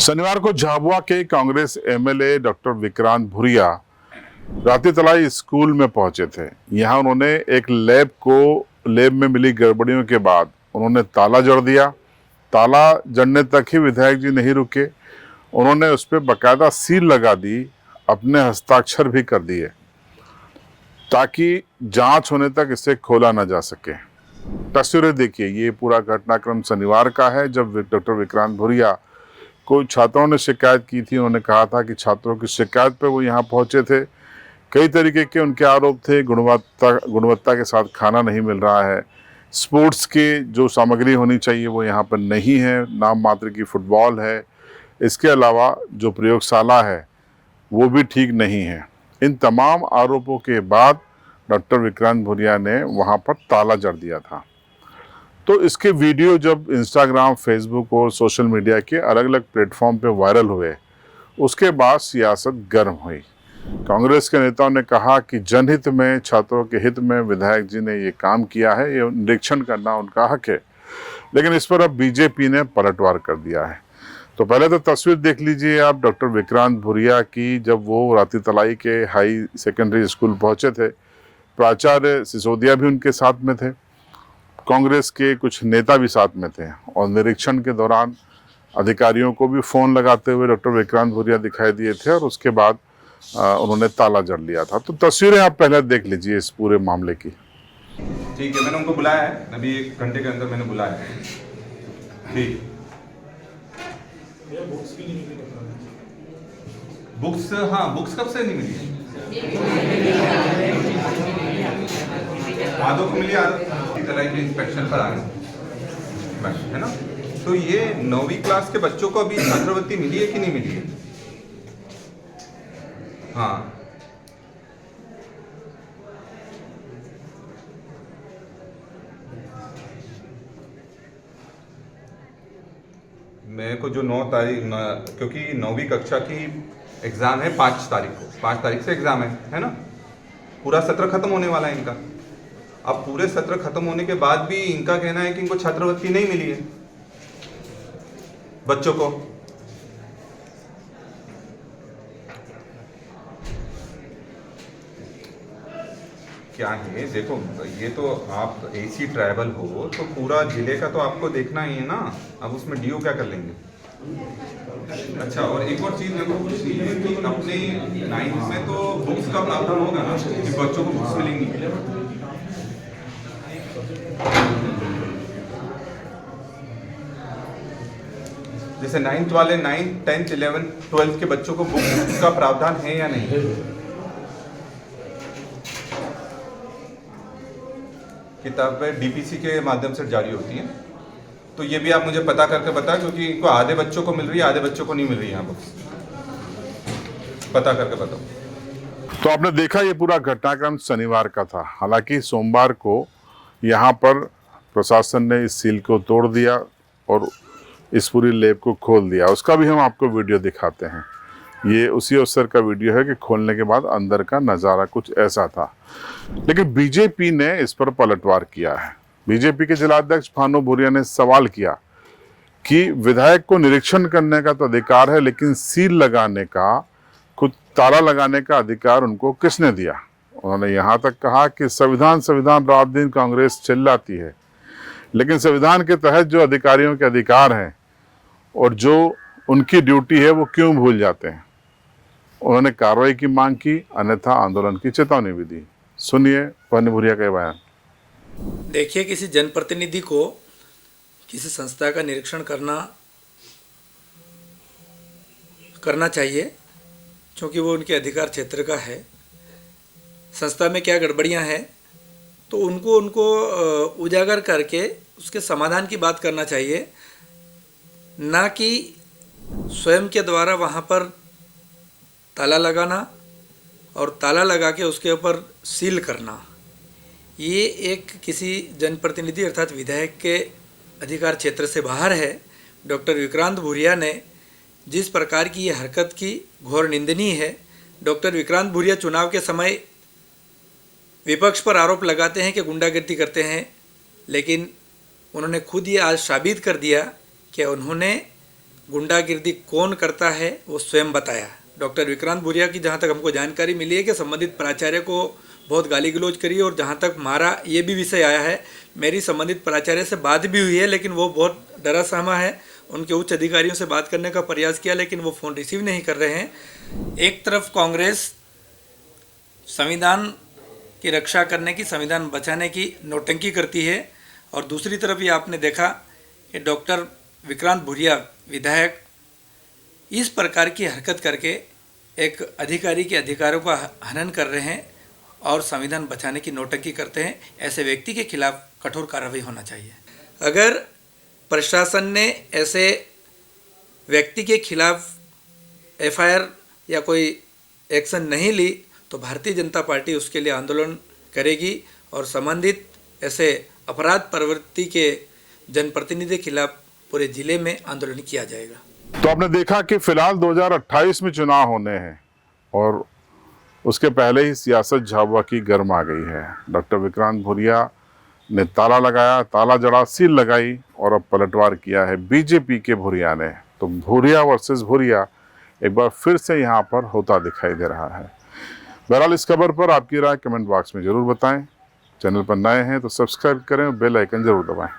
शनिवार को झाबुआ के Congress MLA doctor Vikrant Bhuria Ratitalai school में पहुंचे थे। यहां उन्होंने एक लैब में मिली गड़बड़ियों के बाद उन्होंने ताला जड़ दिया। ताला जड़ने तक ही विधायक जी नहीं रुके, उन्होंने उस पर बाकायदा सील लगा दी, अपने हस्ताक्षर भी कर दिए ताकि जांच होने तक इसे खोला न जा सके। तस्वीरें देखिए, ये पूरा घटनाक्रम शनिवार का है जब डॉक्टर विक्रांत भुरिया को छात्रों ने शिकायत की थी। उन्होंने कहा था कि छात्रों की शिकायत पे वो यहाँ पहुंचे थे। कई तरीके के उनके आरोप थे, गुणवत्ता के साथ खाना नहीं मिल रहा है, स्पोर्ट्स की जो सामग्री होनी चाहिए वो यहाँ पर नहीं है, नाम मात्र की फुटबॉल है, इसके अलावा जो प्रयोगशाला है वो भी ठीक नहीं है। इन तमाम आरोपों के बाद डॉक्टर विक्रांत भुरिया ने वहाँ पर ताला जड़ दिया था। तो इसके वीडियो जब इंस्टाग्राम, फेसबुक और सोशल मीडिया के अलग अलग प्लेटफॉर्म पे वायरल हुए, उसके बाद सियासत गर्म हुई। कांग्रेस के नेताओं ने कहा कि जनहित में, छात्रों के हित में विधायक जी ने ये काम किया है, ये निरीक्षण करना उनका हक है। लेकिन इस पर अब बीजेपी ने पलटवार कर दिया है। तो पहले तो तस्वीर देख लीजिए आप डॉक्टर विक्रांत भुरिया की, जब वो रातीतलाई के हाई सेकेंडरी स्कूल पहुंचे थे। प्राचार्य सिसोदिया भी उनके साथ में थे, कांग्रेस के कुछ नेता भी साथ में थे और निरीक्षण के दौरान अधिकारियों को भी फोन लगाते हुए डॉक्टर विक्रांत भुरिया दिखाई दिए थे और उसके बाद उन्होंने ताला जड़ लिया था। तो तस्वीरें आप पहले देख लीजिए इस पूरे मामले की। ठीक है, मैंने उनको बुलाया है, अभी 1 घंटे के अंदर मैंने बुलाया है। ठीक, बुक्स, हाँ बुक्स कब से नहीं मिली? आधों को मिली, आधों तरह के इंस्पेक्शन पर आ गए, है ना। तो ये 9वीं क्लास के बच्चों को अभी छात्रवृत्ति मिली है कि नहीं मिली है? हाँ, मेरे को जो 9 तारीख, क्योंकि 9वीं कक्षा की एग्ज़ाम है 5 तारीख को, 5 तारीख से एग्ज़ाम है ना। पूरा सत्र खत्म होने वाला है इनका। अब पूरे सत्र खत्म होने के बाद भी इनका कहना है कि इनको छात्रवृत्ति नहीं मिली है बच्चों को। क्या है, देखो ये तो आप एसी ट्रैवल हो तो पूरा जिले का तो आपको देखना ही है ना। अब उसमें डीओ क्या कर लेंगे? अच्छा, और एक और चीज मेरे को पूछनी है कि अपने 9th में तो बुक्स का प्रावधान होगा ना कि बच्चों को बुक्स मिलेंगी? जैसे 9th वाले 9th, 10th, 11th, 12th के बच्चों को बुक्स का प्रावधान है या नहीं? किताबें डीपीसी के माध्यम से जारी होती हैं, तो ये भी आप मुझे पता करके बताएं, क्योंकि इनको आधे बच्चों को मिल रही है, आधे बच्चों को नहीं मिल रही है यहाँ बुक्स। पता करके बताओ। तो आपने देखा ये पूरा घटनाक्रम शनिवार का था। हालांकि सोमवार को यहाँ पर प्रशासन ने इस सील को तोड़ दिया और इस पूरी लैब को खोल दिया। उसका भी हम आपको वीडियो दिखाते हैं। ये उसी अवसर का वीडियो है कि खोलने के बाद अंदर का नज़ारा कुछ ऐसा था। लेकिन बीजेपी ने इस पर पलटवार किया है। बीजेपी के जिलाध्यक्ष भानु भूरिया ने सवाल किया कि विधायक को निरीक्षण करने का तो अधिकार है, लेकिन सील लगाने का, खुद ताला लगाने का अधिकार उनको किसने दिया? उन्होंने यहाँ तक कहा कि संविधान रात दिन कांग्रेस चिल्लाती है, लेकिन संविधान के तहत जो अधिकारियों के अधिकार हैं और जो उनकी ड्यूटी है वो क्यों भूल जाते हैं। उन्होंने कार्रवाई की मांग की, अन्यथा आंदोलन की चेतावनी भी दी। सुनिए भानु भूरिया का बयान। देखिए, किसी जनप्रतिनिधि को किसी संस्था का निरीक्षण करना चाहिए, क्योंकि वो उनके अधिकार क्षेत्र का है। संस्था में क्या गड़बड़ियां हैं तो उनको उजागर करके उसके समाधान की बात करना चाहिए, ना कि स्वयं के द्वारा वहाँ पर ताला लगाना और ताला लगा के उसके ऊपर सील करना। ये एक किसी जनप्रतिनिधि अर्थात विधायक के अधिकार क्षेत्र से बाहर है। डॉक्टर विक्रांत भुरिया ने जिस प्रकार की ये हरकत की, घोर निंदनीय है। डॉक्टर विक्रांत भुरिया चुनाव के समय विपक्ष पर आरोप लगाते हैं कि गुंडागर्दी करते हैं, लेकिन उन्होंने खुद ये आज साबित कर दिया कि उन्होंने गुंडागिर्दी कौन करता है वो स्वयं बताया। डॉक्टर विक्रांत भूरिया की जहाँ तक हमको जानकारी मिली है कि संबंधित प्राचार्य को बहुत गाली गलौज करी और जहाँ तक मारा ये भी विषय आया है। मेरी संबंधित प्राचार्य से बात भी हुई है, लेकिन वो बहुत डरा सहमा है। उनके उच्च अधिकारियों से बात करने का प्रयास किया, लेकिन वो फ़ोन रिसीव नहीं कर रहे हैं। एक तरफ कांग्रेस संविधान की रक्षा करने की, संविधान बचाने की नौटंकी करती है, और दूसरी तरफ ये आपने देखा कि डॉक्टर विक्रांत भूरिया विधायक इस प्रकार की हरकत करके एक अधिकारी के अधिकारों का हनन कर रहे हैं और संविधान बचाने की नौटंकी करते हैं। ऐसे व्यक्ति के खिलाफ कठोर कार्रवाई होना चाहिए। अगर प्रशासन ने ऐसे व्यक्ति के खिलाफ एफआईआर या कोई एक्शन नहीं ली तो भारतीय जनता पार्टी उसके लिए आंदोलन करेगी और संबंधित ऐसे अपराध प्रवृत्ति के जनप्रतिनिधि के खिलाफ पूरे जिले में आंदोलन किया जाएगा। तो आपने देखा कि फिलहाल 2028 में चुनाव होने हैं और उसके पहले ही सियासत झाबुआ की गर्म आ गई है। डॉक्टर विक्रांत भूरिया ने ताला लगाया, ताला जड़ा, सील लगाई और अब पलटवार किया है बीजेपी के भूरिया ने। तो भूरिया वर्सेस भूरिया एक बार फिर से यहाँ पर होता दिखाई दे रहा है। बहरहाल इस खबर पर आपकी राय कमेंट बॉक्स में जरूर बताएं। चैनल पर नए हैं तो सब्सक्राइब करें और बेल आइकन जरूर दबाएं।